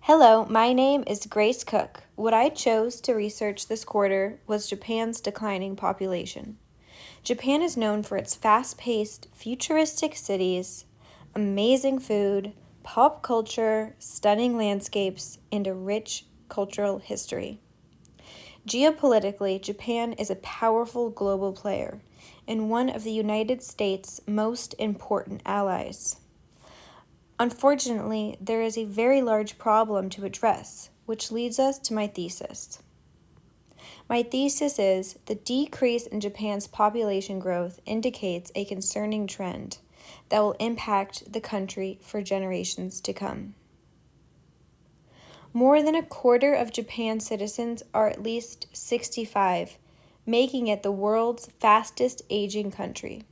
Hello, my name is Grace Cook. What I chose to research this quarter was Japan's declining population. Japan is known for its fast-paced, futuristic cities, amazing food, pop culture, stunning landscapes, and a rich cultural history. Geopolitically, Japan is a powerful global player and one of the United States' most important allies. Unfortunately, there is a very large problem to address, which leads us to my thesis. My thesis is the decrease in Japan's population growth indicates a concerning trend that will impact the country for generations to come. More than a quarter of Japan's citizens are at least 65, making it the world's fastest aging country.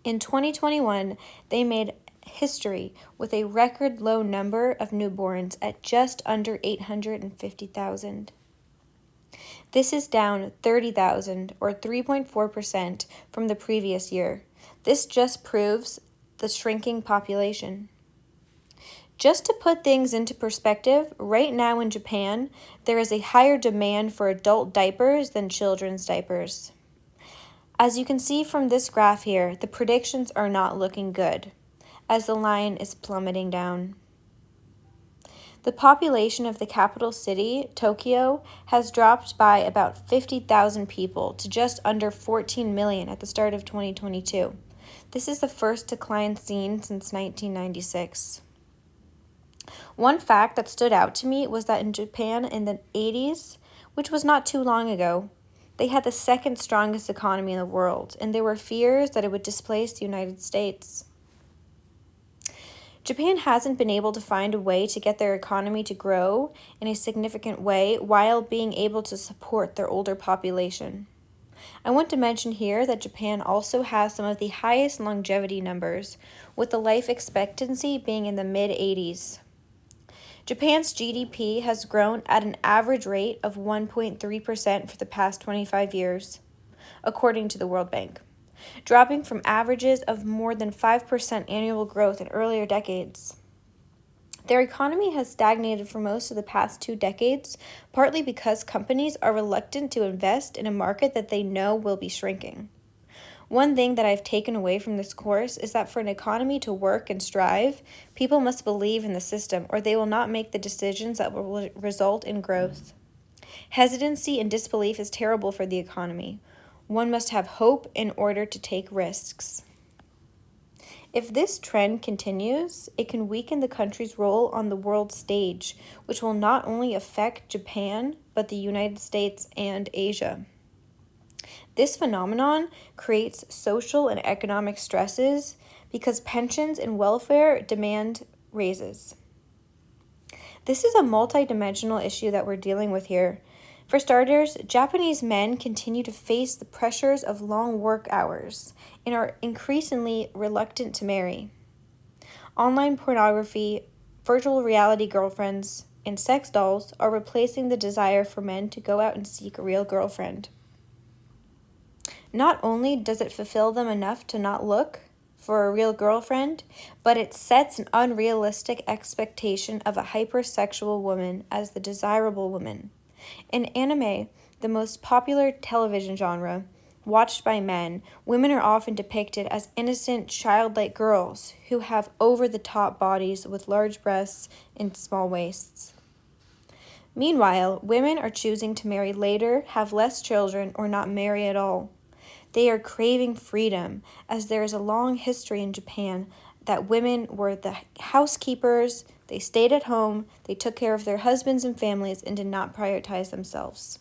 In 2021, they made history with a record low number of newborns at just under 850,000. This is down 30,000 or 3.4% from the previous year. This just proves the shrinking population. Just to put things into perspective, right now in Japan, there is a higher demand for adult diapers than children's diapers. As you can see from this graph here, the predictions are not looking good, as the line is plummeting down. The population of the capital city, Tokyo, has dropped by about 50,000 people to just under 14 million at the start of 2022. This is the first decline seen since 1996. One fact that stood out to me was that in Japan in the 80s, which was not too long ago, they had the second strongest economy in the world, and there were fears that it would displace the United States. Japan hasn't been able to find a way to get their economy to grow in a significant way while being able to support their older population. I want to mention here that Japan also has some of the highest longevity numbers, with the life expectancy being in the mid-80s. Japan's GDP has grown at an average rate of 1.3% for the past 25 years, according to the World Bank, dropping from averages of more than 5% annual growth in earlier decades. Their economy has stagnated for most of the past 2 decades, partly because companies are reluctant to invest in a market that they know will be shrinking. One thing that I've taken away from this course is that for an economy to work and strive, people must believe in the system or they will not make the decisions that will result in growth. Hesitancy and disbelief is terrible for the economy. One must have hope in order to take risks. If this trend continues, it can weaken the country's role on the world stage, which will not only affect Japan, but the United States and Asia. This phenomenon creates social and economic stresses because pensions and welfare demand raises. This is a multidimensional issue that we're dealing with here. For starters, Japanese men continue to face the pressures of long work hours and are increasingly reluctant to marry. Online pornography, virtual reality girlfriends, and sex dolls are replacing the desire for men to go out and seek a real girlfriend. Not only does it fulfill them enough to not look for a real girlfriend, but it sets an unrealistic expectation of a hypersexual woman as the desirable woman. In anime, the most popular television genre, watched by men, women are often depicted as innocent, childlike girls who have over-the-top bodies with large breasts and small waists. Meanwhile, women are choosing to marry later, have less children, or not marry at all. They are craving freedom, as there is a long history in Japan that women were the housekeepers, they stayed at home, they took care of their husbands and families, and did not prioritize themselves.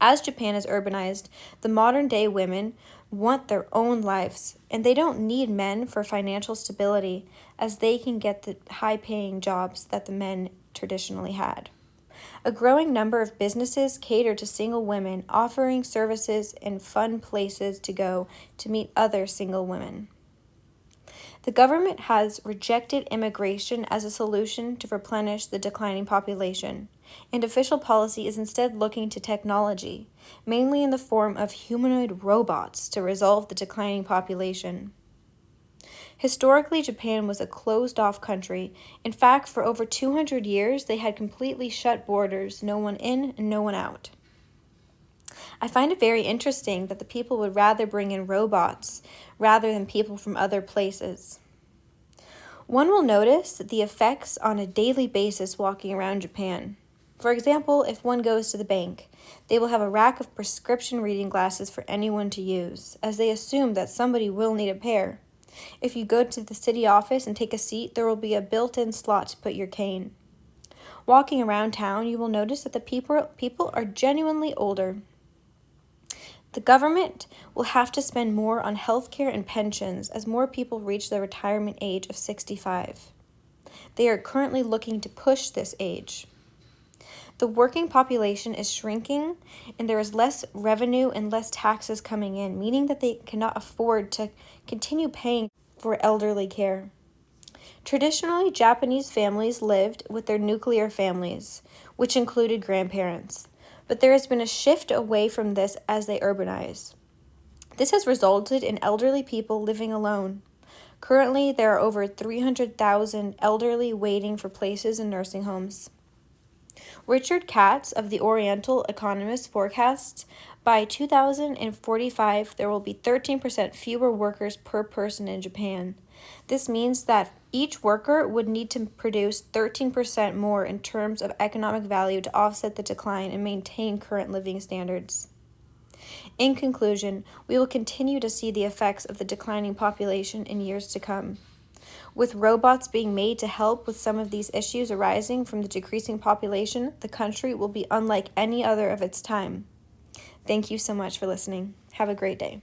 As Japan is urbanized, the modern-day women want their own lives, and they don't need men for financial stability, as they can get the high-paying jobs that the men traditionally had. A growing number of businesses cater to single women, offering services and fun places to go to meet other single women. The government has rejected immigration as a solution to replenish the declining population, and official policy is instead looking to technology, mainly in the form of humanoid robots, to resolve the declining population. Historically, Japan was a closed-off country. In fact, for over 200 years, they had completely shut borders, no one in and no one out. I find it very interesting that the people would rather bring in robots rather than people from other places. One will notice the effects on a daily basis walking around Japan. For example, if one goes to the bank, they will have a rack of prescription reading glasses for anyone to use, as they assume that somebody will need a pair. If you go to the city office and take a seat, there will be a built-in slot to put your cane. Walking around town, you will notice that the people are genuinely older. The government will have to spend more on healthcare and pensions as more people reach the retirement age of 65. They are currently looking to push this age. The working population is shrinking, and there is less revenue and less taxes coming in, meaning that they cannot afford to continue paying for elderly care. Traditionally, Japanese families lived with their nuclear families, which included grandparents, but there has been a shift away from this as they urbanize. This has resulted in elderly people living alone. Currently, there are over 300,000 elderly waiting for places in nursing homes. Richard Katz of the Oriental Economist forecasts by 2045 there will be 13% fewer workers per person in Japan. This means that each worker would need to produce 13% more in terms of economic value to offset the decline and maintain current living standards. In conclusion, we will continue to see the effects of the declining population in years to come. With robots being made to help with some of these issues arising from the decreasing population, the country will be unlike any other of its time. Thank you so much for listening. Have a great day.